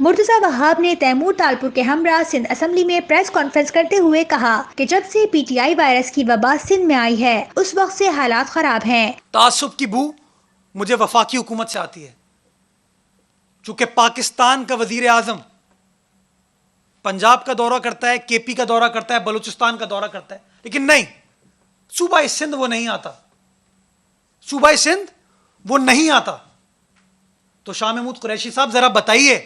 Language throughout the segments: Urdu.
مرتضی وہاب نے تیمور تالپور کے ہمراہ سندھ اسمبلی میں پریس کانفرنس کرتے ہوئے کہا کہ جب سے پی ٹی آئی وائرس کی وبا سندھ میں آئی ہے اس وقت سے حالات خراب ہیں۔ تعصب کی بو مجھے وفاقی حکومت سے آتی ہے، چونکہ پاکستان کا وزیر اعظم پنجاب کا دورہ کرتا ہے، کے پی کا دورہ کرتا ہے، بلوچستان کا دورہ کرتا ہے، لیکن نہیں، صوبہ سندھ وہ نہیں آتا، صوبہ سندھ وہ نہیں آتا۔ تو شاہ محمود قریشی صاحب ذرا بتائیے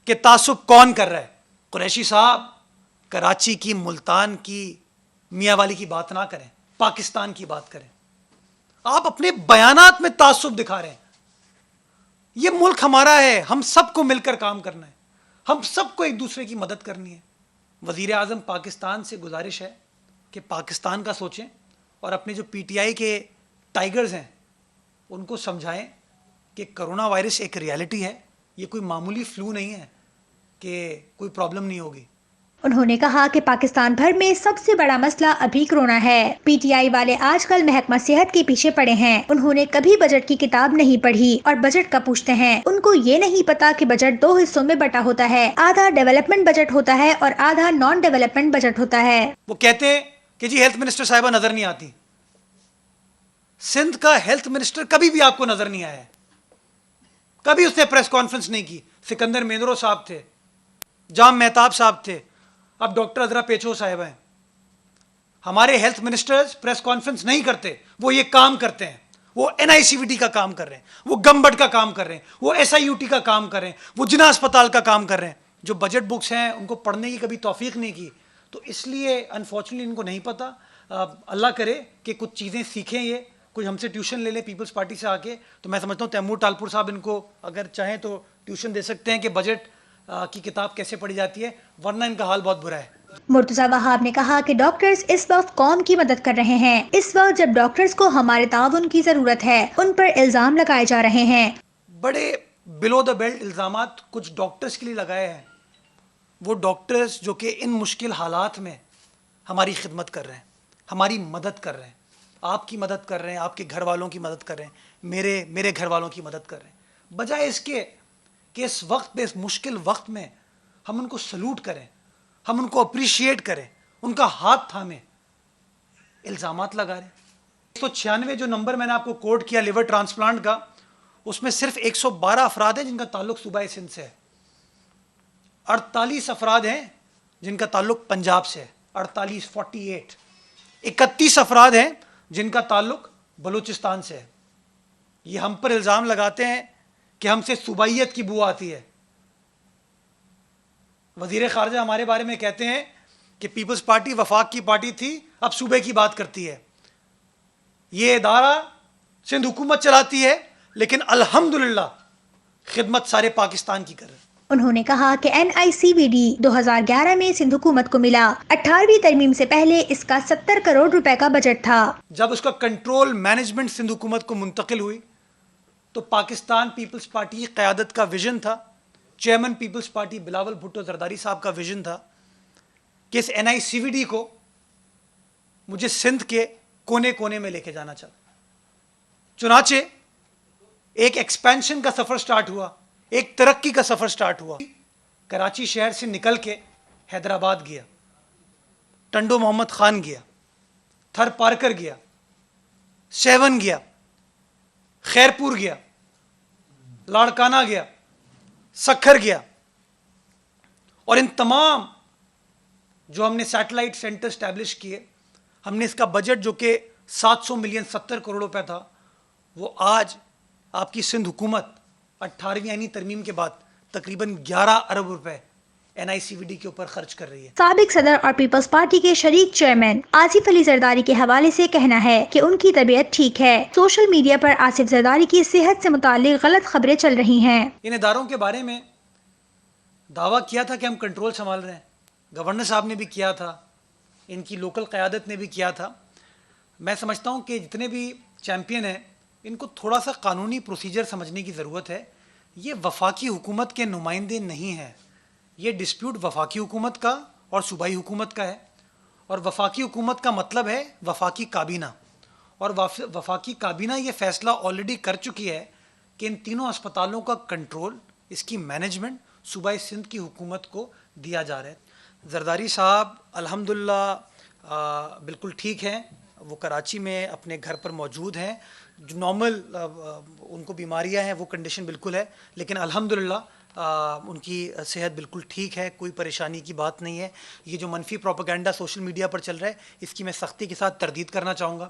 کہ تعصب کون کر رہا ہے؟ قریشی صاحب کراچی کی، ملتان کی، میاں والی کی بات نہ کریں، پاکستان کی بات کریں۔ آپ اپنے بیانات میں تعصب دکھا رہے ہیں۔ یہ ملک ہمارا ہے، ہم سب کو مل کر کام کرنا ہے، ہم سب کو ایک دوسرے کی مدد کرنی ہے۔ وزیر اعظم پاکستان سے گزارش ہے کہ پاکستان کا سوچیں اور اپنے جو پی ٹی آئی کے ٹائیگرز ہیں ان کو سمجھائیں کہ کرونا وائرس ایک ریالٹی ہے، یہ کوئی معمولی فلو نہیں ہے کہ کوئی پرابلم نہیں ہوگی۔ انہوں نے کہا کہ پاکستان بھر میں سب سے بڑا مسئلہ ابھی کورونا ہے۔ پی ٹی آئی والے آج کل محکمہ صحت کے پیچھے پڑے ہیں، انہوں نے کبھی بجٹ کی کتاب نہیں پڑھی اور بجٹ کا پوچھتے ہیں۔ ان کو یہ نہیں پتا کہ بجٹ 2 حصوں میں بٹا ہوتا ہے، آدھا ڈیولپمنٹ بجٹ ہوتا ہے اور آدھا نان ڈیولپمنٹ بجٹ ہوتا ہے۔ وہ کہتے ہیں کہ جی ہیلتھ منسٹر صاحبہ نظر نہیں آتی۔ سندھ کا ہیلتھ منسٹر کبھی بھی آپ کو نظر نہیں آیا ہے، کبھی اس نے پریس کانفرنس نہیں کی۔ سکندر مینرو صاحب تھے، جام مہتاب صاحب تھے، اب ڈاکٹر عذرا پیچھو صاحب ہیں۔ ہمارے ہیلتھ منسٹرز پریس کانفرنس نہیں کرتے، وہ یہ کام کرتے ہیں۔ وہ این آئی سی وی ڈی کا کام کر رہے ہیں، وہ گمبٹ کا کام کر رہے ہیں، وہ ایس آئی یو ٹی کا کام کر رہے ہیں، وہ جناح اسپتال کا کام کر رہے ہیں۔ جو بجٹ بکس ہیں ان کو پڑھنے کی کبھی توفیق نہیں کی، تو اس لیے انفارچونیٹلی ان کو نہیں پتا۔ اللہ کرے کہ کچھ چیزیں سیکھیں، یہ کوئی ہم سے ٹیوشن لے لیں پیپلز پارٹی سے آ کے، تو میں سمجھتا ہوں تیمور تالپور صاحب ان کو اگر چاہیں تو ٹیوشن دے سکتے ہیں کہ بجٹ کی کتاب کیسے پڑھی جاتی ہے، ورنہ ان کا حال بہت برا ہے۔ مرتضی وہاب نے کہا کہ ڈاکٹرز اس وقت قوم کی مدد کر رہے ہیں، اس وقت جب ڈاکٹرز کو ہمارے تعاون کی ضرورت ہے، ان پر الزام لگائے جا رہے ہیں۔ بڑے بلو دا بیلٹ الزامات کچھ ڈاکٹرز کے لیے لگائے ہیں، وہ ڈاکٹرز جو کہ ان مشکل حالات میں ہماری خدمت کر رہے ہیں، ہماری مدد کر رہے ہیں، آپ کی مدد کر رہے ہیں، آپ کے گھر والوں کی مدد کر رہے ہیں، میرے گھر والوں کی مدد کر رہے ہیں، بجائے اس کے کہ اس وقت پہ، اس مشکل وقت میں ہم ان کو سلوٹ کریں، ہم ان کو اپریشیٹ کریں، ان کا ہاتھ تھامیں، الزامات لگا رہے ہیں۔ 196 جو نمبر میں نے آپ کو کوٹ کیا لیور ٹرانسپلانٹ کا، اس میں صرف 112 افراد ہیں جن کا تعلق صوبہ سندھ سے ہے، 48 افراد ہیں جن کا تعلق پنجاب سے ہے، 48 31 افراد ہیں جن کا تعلق بلوچستان سے ہے۔ یہ ہم پر الزام لگاتے ہیں کہ ہم سے صوبائیت کی بو آتی ہے۔ وزیر خارجہ ہمارے بارے میں کہتے ہیں کہ پیپلز پارٹی وفاق کی پارٹی تھی، اب صوبے کی بات کرتی ہے۔ یہ ادارہ سندھ حکومت چلاتی ہے، لیکن الحمدللہ خدمت سارے پاکستان کی کر رہے ہیں۔ انہوں نے کہا کہ این آئی سی وی ڈی 2011 میں سندھ حکومت کو ملا، 18ویں ترمیم سے پہلے اس کا 70 کروڑ روپے کا بجٹ تھا۔ جب اس کا کنٹرول مینجمنٹ سندھ حکومت کو منتقل ہوئی تو پاکستان پیپلز پارٹی کی قیادت کا ویژن تھا، چیئرمین پیپلز پارٹی بلاول بھٹو زرداری صاحب کا ویژن تھا کہ اس این آئی سی وی ڈی کو مجھے سندھ کے کونے کونے میں لے کے جانا چاہتا۔ چنانچہ ایک ایکسپینشن کا سفر سٹارٹ ہوا، ایک ترقی کا سفر سٹارٹ ہوا۔ کراچی شہر سے نکل کے حیدرآباد گیا، ٹنڈو محمد خان گیا، تھر پارکر گیا، سیون گیا، خیرپور گیا، لاڑکانہ گیا، سکھر گیا، اور ان تمام جو ہم نے سیٹلائٹ سینٹر اسٹیبلش کیے، ہم نے اس کا بجٹ جو کہ 700 ملین 70 کروڑ روپے تھا، وہ آج آپ کی سندھ حکومت 18ویں آئینی ترمیم کے بعد تقریباً 11 ارب روپے این آئی سی وی ڈی کے اوپر خرچ کر رہی ہے۔ سابق صدر اور پیپلز پارٹی کے شریک چیئرمین آصف علی زرداری کے حوالے سے کہنا ہے کہ ان کی طبیعت ٹھیک ہے۔ سوشل میڈیا پر آصف زرداری کی صحت سے متعلق غلط خبریں چل رہی ہیں۔ ان اداروں کے بارے میں دعویٰ کیا تھا کہ ہم کنٹرول سنبھال رہے ہیں، گورنر صاحب نے بھی کیا تھا، ان کی لوکل قیادت نے بھی کیا تھا۔ میں سمجھتا ہوں کہ جتنے بھی چیمپئن ہیں ان کو تھوڑا سا قانونی پروسیجر سمجھنے کی ضرورت ہے۔ یہ وفاقی حکومت کے نمائندے نہیں ہیں، یہ ڈسپیوٹ وفاقی حکومت کا اور صوبائی حکومت کا ہے، اور وفاقی حکومت کا مطلب ہے وفاقی کابینہ، اور وفاقی کابینہ یہ فیصلہ آلریڈی کر چکی ہے کہ ان تینوں اسپتالوں کا کنٹرول، اس کی مینجمنٹ صوبہ سندھ کی حکومت کو دیا جا رہا ہے۔ زرداری صاحب الحمدللہ بالکل ٹھیک ہیں، وہ کراچی میں اپنے گھر پر موجود ہیں، جو نارمل ان کو بیماریاں ہیں وہ کنڈیشن بالکل ہے، لیکن الحمدللہ ان کی صحت بالکل ٹھیک ہے، کوئی پریشانی کی بات نہیں ہے۔ یہ جو منفی پروپیگنڈا سوشل میڈیا پر چل رہا ہے اس کی میں سختی کے ساتھ تردید کرنا چاہوں گا۔